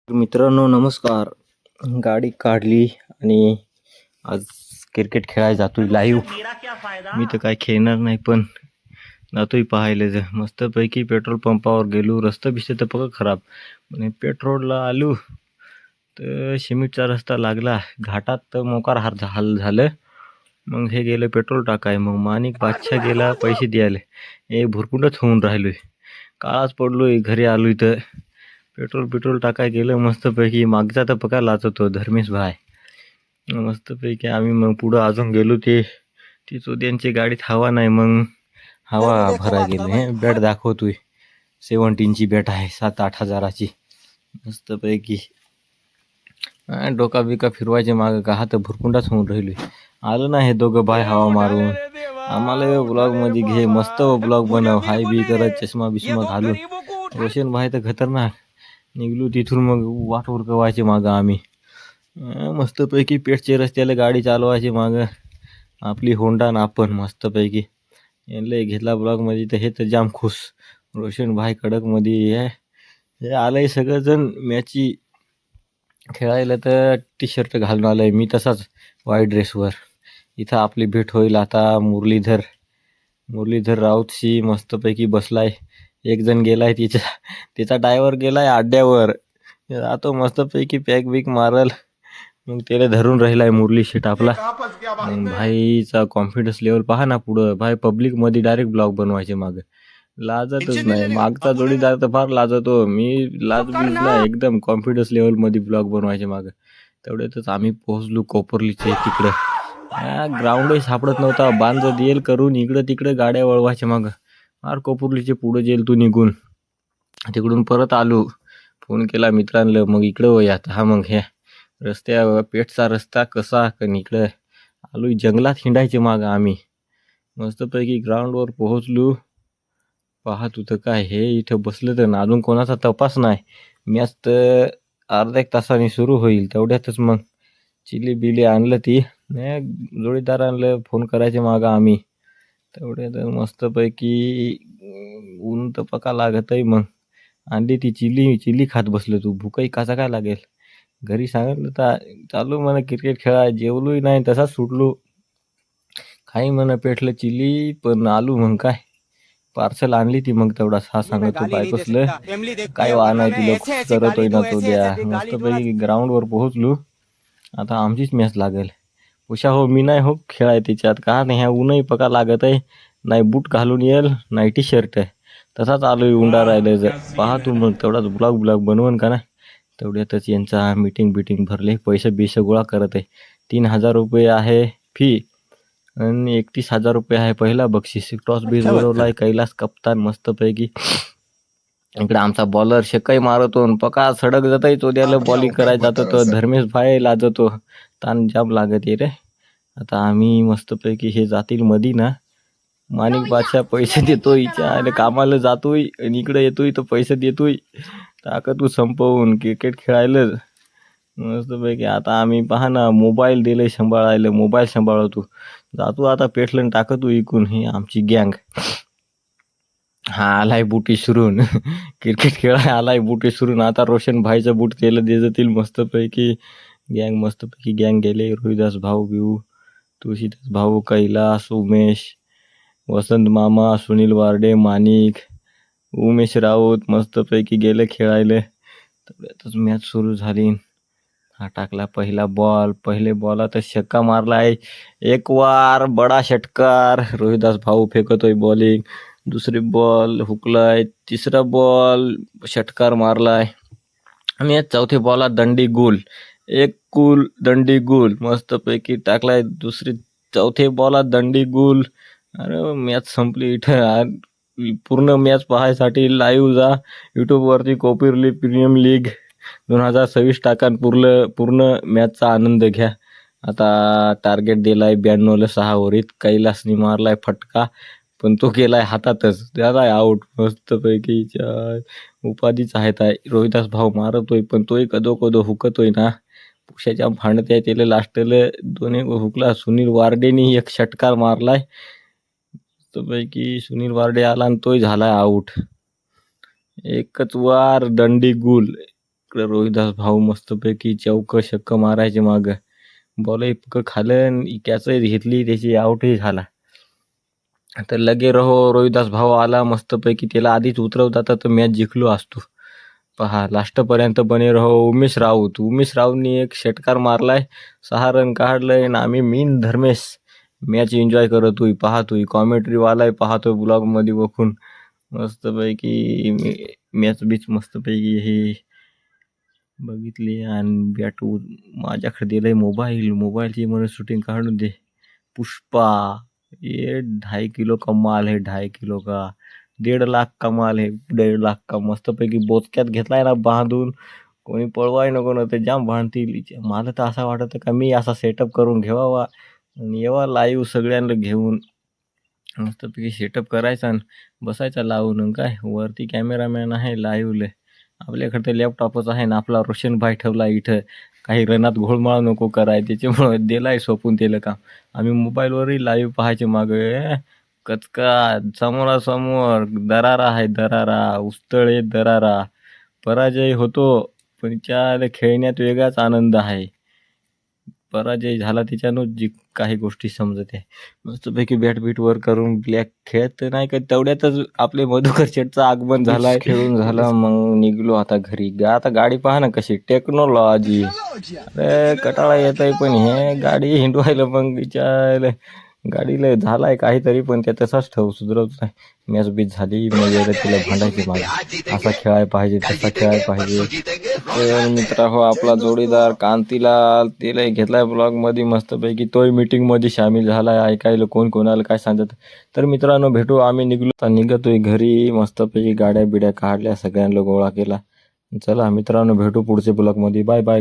मित्रांनो नमस्कार. गाडी काढली आणि आज क्रिकेट खेळायला जातोय लाईव्ह. मी तर काय खेळणार नाही पण जातोय पाहायला. मस्तपैकी पेट्रोल पंपावर गेलो. रस्ता बिस्ता तर बघा खराब, आणि पेट्रोलला आलो तर सिमेंटचा रस्ता लागला. घाटात तर मोकार हाल झालं. मग हे गेलं पेट्रोल टाकाय. मग माणिक बादशाह गेला पैसे द्यायला. हे भुरकुंडच होऊन राहिलोय. काळाच पडलोय. घरी आलोय तर पेट्रोल टाकाय गेलं मस्तपैकी. मागचा तर पका लाचतो धर्मेश भाई. मस्तपैकी आम्ही मग पुढं अजून गेलो. ती चोद्यांची गाडीत हवा नाही. मग हवा भरा गेली. हे बॅट दाखवतोय 17ची बॅट आहे 7-8 हजाराची. मस्तपैकी डोका बिका फिरवायचे मागं का हात भुरकुंडाच होऊन राहिलोय. आलो ना हे दोघं बाय हवा मारून. आम्हाला ब्लॉग मध्ये घे, मस्त ब्लॉग बनव, हाय बी करत चष्मा बिष्मा घालून. रोशन भाई तर खतरनाक. निघलो तिथून मग वाट उरकवायचे मागं आम्ही. मस्तपैकी पेठचे रस्त्याला गाडी चालवायची मागं. आपली होंडा ना आपण मस्तपैकी यांना घेतला ब्लॉगमध्ये. तर हे तर जाम खुश. रोशन भाई कडकमध्ये हे आलंय सगळंजण मॅची खेळायला. तर टी शर्ट घालून आलंय. मी तसाच व्हाईट ड्रेसवर. इथं आपली भेट होईल आता. मुरलीधर राऊतशी मस्तपैकी बसलाय. एक जण गेलाय तिचा ड्रायव्हर गेलाय अड्ड्यावर. जातो मस्तपैकी पॅक बिक मारल. मग त्याला धरून राहिलाय मुरली शेट आपला. मग भाईचा कॉन्फिडन्स लेवल पहा ना पुढं. भाई पब्लिक मध्ये डायरेक्ट ब्लॉग बनवायचे मागं. लाजतच नाही. मागचा जोडीदार तर फार लाजतो. मी लाजबीज नाही. एकदम कॉन्फिडन्स लेवल मध्ये ब्लॉग बनवायचे मागं. तेवढ्यातच आम्ही पोहोचलो कोपरलीचे तिकडं. ग्राउंडही सापडत नव्हता. बांध देईल करून इकडं तिकडं गाड्या वळवायच्या मागं. फार कोपरलीचे पुढे जेल तू निघून. तिकडून परत आलो. फोन केला मित्रांना, मग इकडं वयात. हा मग हे पेठचा रस्ता कसा पण इकडं आलो. जंगलात हिंडायचे मागं आम्ही. मस्तपैकी ग्राउंडवर पोहोचलो. पाहत होतं काय हे इथं बसलं तर अजून कोणाचा तपास नाही. मॅच तर अर्धा एक तासाने सुरू होईल. तेवढ्यातच मग चिली बिली आणलं. ती जोडीदार आणलं. फोन करायचे मागं आम्ही. तेवढ्यात मस्तपैकी ऊन तर पका लागत आहे. मग आणली ती चिली खात बसलो. तू भूकही काचा काय लागेल. घरी सांगितलं तर चालू म्हणा क्रिकेट खेळा. जेवलोही नाही तसाच सुटलो. काही म्हणा पेटलं चिली. पण आलू मग काय पार्सल आणली ती. मग तेवढाच हा सांगतो बायकोसलं काय वाहन आहे तुला खुश करतोय ना तो द्या. मस्तपैकी ग्राउंडवर पोहोचलो. आता आमचीच मॅच लागेल. उषा हो मी नाही हो खेळाय त्याच्यात. का नाही ह्या ऊनही पका लागत आहे. नाही बूट घालून येईल नाही टी शर्ट आहे. तसाच आलोय उंडा राहिलं. जर पहा तू मग तेवढाच ब्लॉग बनवून का नाही. तेवढ्यातच यांचा मीटिंग भरले. पैसे गोळा करत आहे. 3,000 रुपये आहे फी आणि 31,000 रुपये आहे पहिला बक्षीस. टॉस बीस उडवलाय कैलास कप्तान मस्तपैकी. इकडे आमचा बॉलर शेकाई मारतो. पका सडक जाताय चोद्याला बॉलिंग करायला जातो. तो धर्मेश भाई लाजतो. ताण जाम लागत ये रे. आता आम्ही मस्तपैकी हे जातील मधी ना. माणिक बादशाह पैसे देतोय. हिच्या कामाला जातोय आणि इकडे येतोय तर पैसे देतोय. टाका तू संपवून क्रिकेट खेळायला मस्तपैकी. आता आम्ही पहा ना मोबाईल दिले सांभाळायला. मोबाईल सांभाळतो. जातो आता पेटलं टाकतो इकून. ही आमची गँग. हा आलाय बुटी सुरून. क्रिकेट खेळायला आलाय बुटी सुरून. आता रोशन भाईचं बूट केलं देतील मस्तपैकी. मस्तपैकी गँग गेले. रोहिदास भाऊ बिऊ, तुळशीदास भाऊ, कैलास, उमेश, वसंत मामा, सुनील वार्डे, माणिक, उमेश राऊत मस्तपैकी गेले खेळायला. तेवढ्यातच मॅच सुरू झाली. हा टाकला पहिला बॉल. पहिले बॉलात छक्का मारलाय. एक वार बडा षटकार. रोहिदास भाऊ फेकतोय बॉलिंग. दुसरी बॉल हुकलाय. तिसरा बॉल षटकार मारलाय. आणि चौथी बॉलात दंडी गोल. एक कुल दंडी गोल मस्तपैकी टाकलाय. चौथे बॉलात दंडी गोल. अरे मॅच संपली. इथं पूर्ण मॅच पाहायसाठी लाईव्ह जा यूट्यूबवरती. कोपरली प्रीमियम लीग 2026 टाका. पूर्ण मॅचचा आनंद घ्या. आता टार्गेट दिलाय 92ला 6 ओव्हरीत. कैलासनी मारलाय फटका पण तो गेलाय हातातच. त्याला आउट मस्तपैकी. उपाधीच आहेत. रोहिदास भाऊ मारतोय पण तोही कदो हुकतोय ना. पुशाच्या भांडत आहे त्याला लास्टला दोन्ही हुकला. सुनील वार्डेनी एक षटकार मारलाय मस्तपैकी. सुनील वार्डे आला आणि तोही झालाय आउट. एकच वार दंडी गुल. इकडे रोहिदास भाऊ मस्तपैकी चौक शक्क मारायचे माग. बॉल इतकं खालं कॅच घेतली त्याची आउटही झाला. तर लगे रहो रोहिदास भाऊ आला मस्तपैकी, त्याला आधीच उतरवतात तर मॅच जिंकलो असतो. पहा लास्टपर्यंत बने रहो. उमेश राऊतनी एक षटकार मारलाय, 6 रन काढलंय आणि आम्ही मीन धर्मेश मॅच एन्जॉय करतोय. पाहतोय कॉमेंट्री वालाय, पाहतोय ब्लॉग मध्ये बघून मस्तपैकी मॅच बीच मस्तपैकी हे बघितली. आणि बॅट माझ्याकडे दिलंय मोबाईलची म्हणून शूटिंग काढून दे. पुष्पा ये 2.5 किलो का माल है, 2.5 किलो का 1.5 लाख का माल है, 1.5 लाख का. मस्तपैकी बोचक्यात घेतलाय ना बांधून, कोणी पळवाय नको ना, ते जाम बांधतील. मला तर असं वाटतं का मी असा सेटअप करून घ्यावा आणि येवा लाईव्ह सगळ्यांना घेऊन. मस्तपैकी सेटअप करायचा आणि बसायचा लावून. काय वरती कॅमेरामॅन आहे लाईव्हले, आपल्याकडे तर लॅपटॉपच आहे ना, आपला रोशनभाई ठेवला इथं. काही रनात घोळमाळ नको कराय, त्याच्यामुळे दिलाय सोपून त्याला काम. आम्ही मोबाईलवरही लाईव्ह पाहायचे मागे. कचका समोरासमोर दरारा आहे, दरारा उस्तळे दरारा. पराजय होतो पण त्या खेळण्यात वेगळाच आनंद आहे. पराजय झाला त्याच्यानं काही गोष्टी समजत आहे. मस्तपैकी बॅट बीट वर करून ब्लॅक खेळत नाही का, तेवढ्यातच आपले मधुकर शेठचं आगमन झालाय. खेळून झाला मग निघलो आता घरी. आता गाडी पहा ना कशी टेक्नॉलॉजी. अरे कटाळा येत आहे, पण हे गाडी हिंडवायला मग विचार गाडीला झालाय काहीतरी, पण ते तसाच सुधरवत नाही. मॅच बीच झाली मग तिला भांडायचे मला, असा खेळाय पाहिजे तसा खेळाय पाहिजे. तर मित्र हो आपला जोडीदार कांतीलाल, त्याला घेतलाय ब्लॉग मध्ये मस्तपैकी. तोही मीटिंग मध्ये सामील झालाय, ऐकायला कोण कोणाला काय सांगत. तर मित्रांनो भेटू, आम्ही निघतोय घरी. मस्तपैकी गाड्या बिड्या काढल्या, सगळ्यांना गोळा केला. चला मित्रांनो भेटू पुढच्या ब्लॉग मध्ये. Bye bye.